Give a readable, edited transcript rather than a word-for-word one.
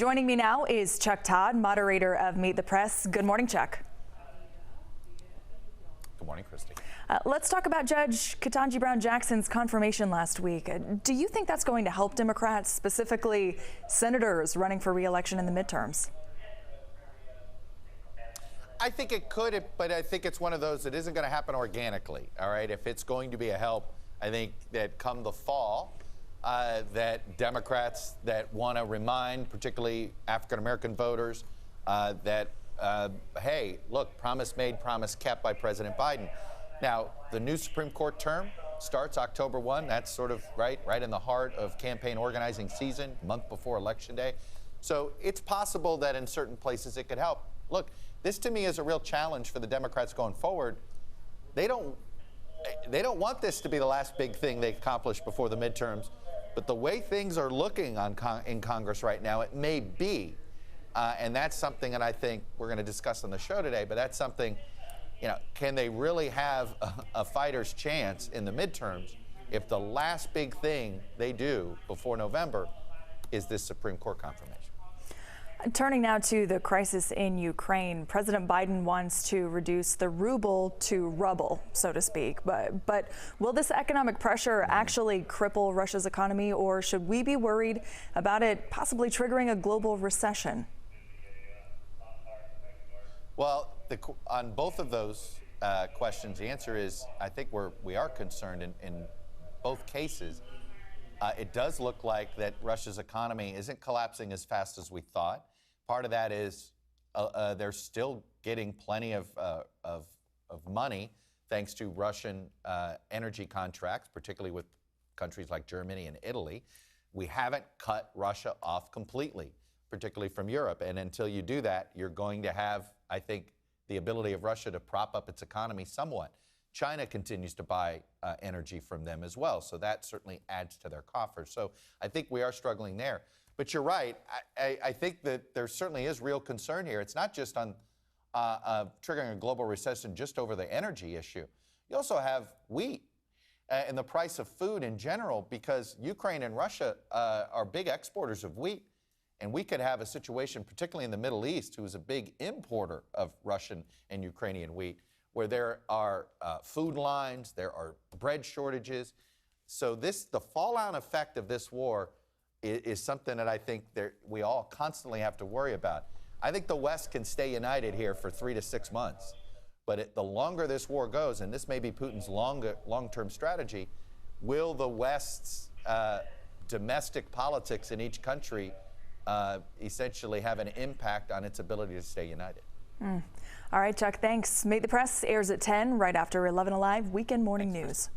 Joining me now is Todd, moderator of Meet the Press. Good morning, Chuck. Good morning, Christy. Let's talk about Judge Ketanji Brown-Jackson's confirmation last week. Do you think that's going to help Democrats, specifically senators running for re-election in the midterms? I think it could, but I think it's one of those that isn't going to happen organically. All right. If it's going to be a help, I think that come the fall, that Democrats that want to remind, particularly African-American voters, that, hey, look, promise made, promise kept by President Biden. Now, the new Supreme Court term starts October 1. That's sort of right in the heart of campaign organizing season, a month before Election Day. So it's possible that in certain places it could help. Look, this to me is a real challenge for the Democrats going forward. They don't want this to be the last big thing they accomplish before the midterms. But the way things are looking in Congress right now, it may be. And that's something that I think we're going to discuss on the show today. But that's something, can they really have a fighter's chance in the midterms if the last big thing they do before November is this Supreme Court confirmation? Turning now to the crisis in Ukraine, President Biden wants to reduce the ruble to rubble, so to speak. But will this economic pressure actually cripple Russia's economy, or should we be worried about it possibly triggering a global recession? Well, on both of those questions, the answer is I think we are concerned in both cases. It does look like that Russia's economy isn't collapsing as fast as we thought. Part of that is they're still getting plenty of money thanks to Russian energy contracts, particularly with countries like Germany and Italy. We haven't cut Russia off completely, particularly from Europe. And until you do that, you're going to have, I think, the ability of Russia to prop up its economy somewhat. China continues to buy energy from them as well. So that certainly adds to their coffers. So I think we are struggling there. But you're right. I think that there certainly is real concern here. It's not just on triggering a global recession just over the energy issue. You also have wheat and the price of food in general, because Ukraine and Russia are big exporters of wheat. And we could have a situation, particularly in the Middle East, who is a big importer of Russian and Ukrainian wheat, where there are food lines, there are bread shortages. So the fallout effect of this war is something that I think we all constantly have to worry about. I think the West can stay united here for 3 to 6 months. But the longer this war goes, and this may be Putin's long-term strategy, will the West's domestic politics in each country essentially have an impact on its ability to stay united? All right, Chuck, thanks. Meet the Press airs at 10 right after 11 Alive Weekend Morning News.